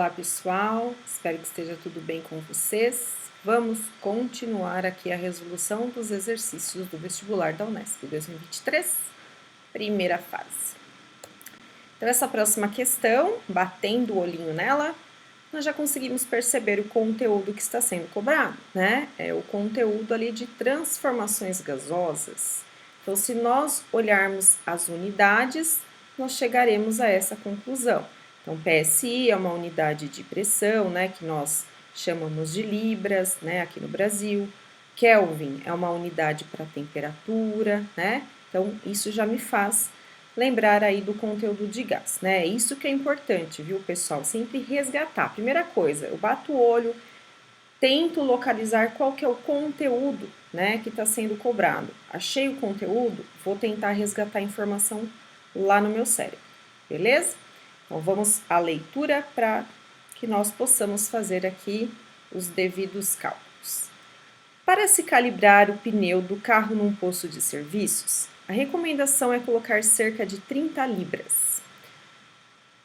Olá pessoal, espero que esteja tudo bem com vocês. Vamos continuar aqui a resolução dos exercícios do vestibular da Unesp 2023, primeira fase. Então, essa próxima questão, batendo o olhinho nela, nós já conseguimos perceber o conteúdo que está sendo cobrado, né? É o conteúdo ali de transformações gasosas. Então, se nós olharmos as unidades, nós chegaremos a essa conclusão. Então, PSI é uma unidade de pressão, né, que nós chamamos de libras, né, aqui no Brasil. Kelvin é uma unidade para temperatura, né? Então, isso já me faz lembrar aí do conteúdo de gás, né? Isso que é importante, viu, pessoal? Sempre resgatar. Primeira coisa, eu bato o olho, tento localizar qual que é o conteúdo, né, que está sendo cobrado. Achei o conteúdo, vou tentar resgatar a informação lá no meu cérebro, beleza? Então, vamos à leitura para que nós possamos fazer aqui os devidos cálculos. Para se calibrar o pneu do carro num posto de serviços, a recomendação é colocar cerca de 30 libras.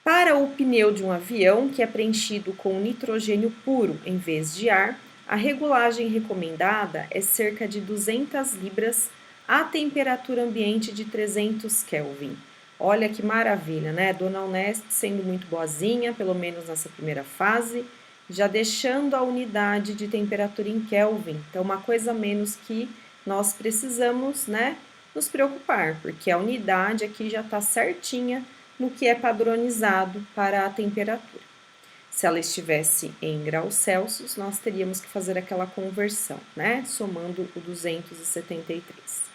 Para o pneu de um avião que é preenchido com nitrogênio puro em vez de ar, a regulagem recomendada é cerca de 200 libras a temperatura ambiente de 300 Kelvin. Olha que maravilha, né? Dona Unesp sendo muito boazinha, pelo menos nessa primeira fase, já deixando a unidade de temperatura em Kelvin. Então, uma coisa a menos que nós precisamos, né, nos preocupar, porque a unidade aqui já está certinha no que é padronizado para a temperatura. Se ela estivesse em graus Celsius, nós teríamos que fazer aquela conversão, né, somando o 273.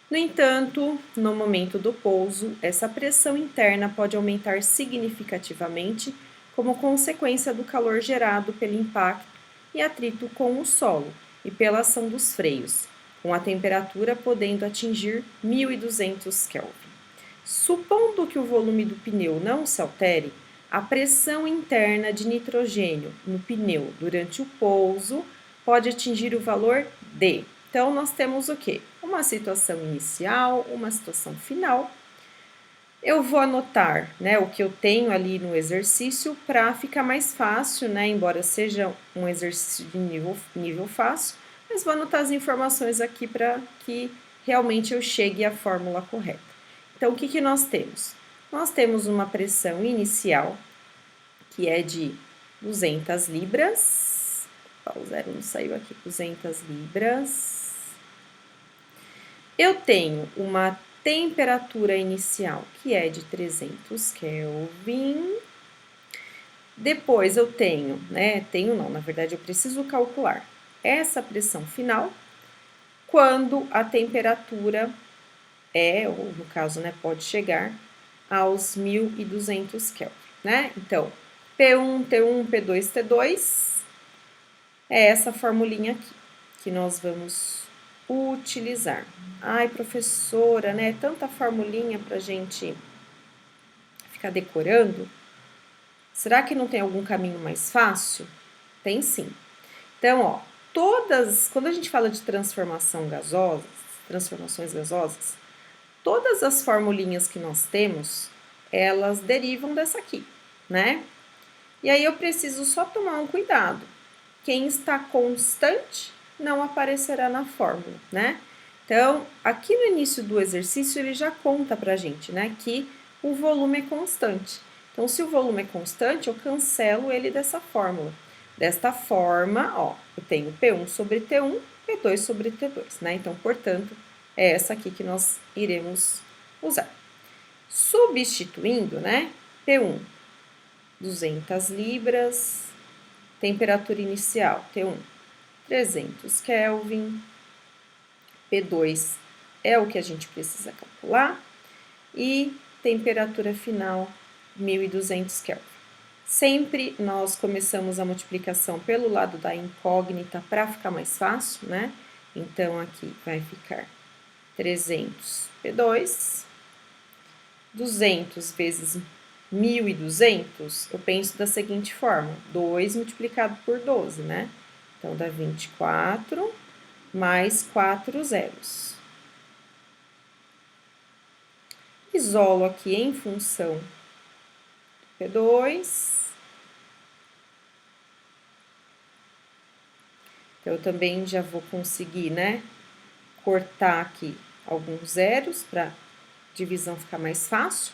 No entanto, no momento do pouso, essa pressão interna pode aumentar significativamente como consequência do calor gerado pelo impacto e atrito com o solo e pela ação dos freios, com a temperatura podendo atingir 1200 Kelvin. Supondo que o volume do pneu não se altere, a pressão interna de nitrogênio no pneu durante o pouso pode atingir o valor D. Então, nós temos o quê? Uma situação inicial, uma situação final. Eu vou anotar, né, o que eu tenho ali no exercício para ficar mais fácil, né, embora seja um exercício de nível fácil, mas vou anotar as informações aqui para que realmente eu chegue à fórmula correta. Então, o que nós temos? Nós temos uma pressão inicial, que é de 200 libras. O zero não saiu aqui, 200 libras. Eu tenho uma temperatura inicial, que é de 300 Kelvin. Depois eu tenho, na verdade eu preciso calcular essa pressão final quando a temperatura ou no caso, né, pode chegar aos 1200 Kelvin, né? Então, P1, T1, P2, T2 é essa formulinha aqui que nós vamos utilizar. Ai, professora, né? Tanta formulinha pra gente ficar decorando. Será que não tem algum caminho mais fácil? Tem sim. Então, ó, quando a gente fala de transformações gasosas, todas as formulinhas que nós temos, elas derivam dessa aqui, né? E aí eu preciso só tomar um cuidado. Quem está constante não aparecerá na fórmula, né? Então, aqui no início do exercício, ele já conta pra gente, né, que o volume é constante. Então, se o volume é constante, eu cancelo ele dessa fórmula. Desta forma, ó, eu tenho P1 sobre T1, P2 sobre T2, né? Então, portanto, é essa aqui que nós iremos usar. Substituindo, né, P1, 200 libras, temperatura inicial, T1, 300 Kelvin, P2 é o que a gente precisa calcular, e temperatura final, 1200 Kelvin. Sempre nós começamos a multiplicação pelo lado da incógnita para ficar mais fácil, né? Então, aqui vai ficar 300 P2, 200 vezes 1.200, eu penso da seguinte forma, 2 multiplicado por 12, né? Então, dá 24 mais 4 zeros. Isolo aqui em função do P2, Então, eu também já vou conseguir, né, cortar aqui alguns zeros para divisão ficar mais fácil.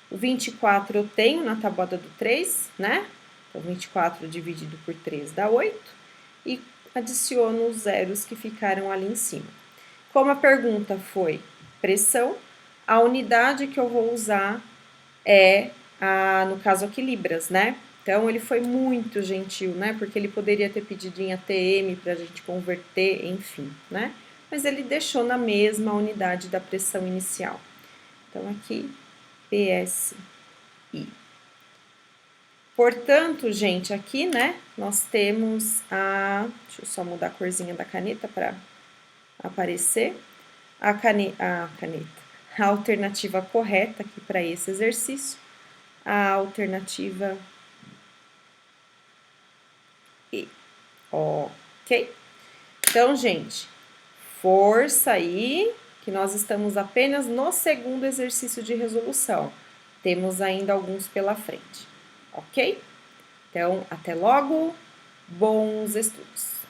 O 24 eu tenho na tabuada do 3, né? Então, 24 dividido por 3 dá 8. E adiciono os zeros que ficaram ali em cima. Como a pergunta foi pressão, a unidade que eu vou usar é, no caso aqui, libras, né? Então, ele foi muito gentil, né? Porque ele poderia ter pedido em ATM para a gente converter, enfim, né? Mas ele deixou na mesma unidade da pressão inicial. Então, aqui, PSI. Portanto, gente, aqui, né, nós temos deixa eu só mudar a corzinha da caneta para aparecer. A alternativa correta aqui para esse exercício, a alternativa E. Ok? Então, gente, força aí, que nós estamos apenas no segundo exercício de resolução. Temos ainda alguns pela frente, ok? Então, até logo, bons estudos!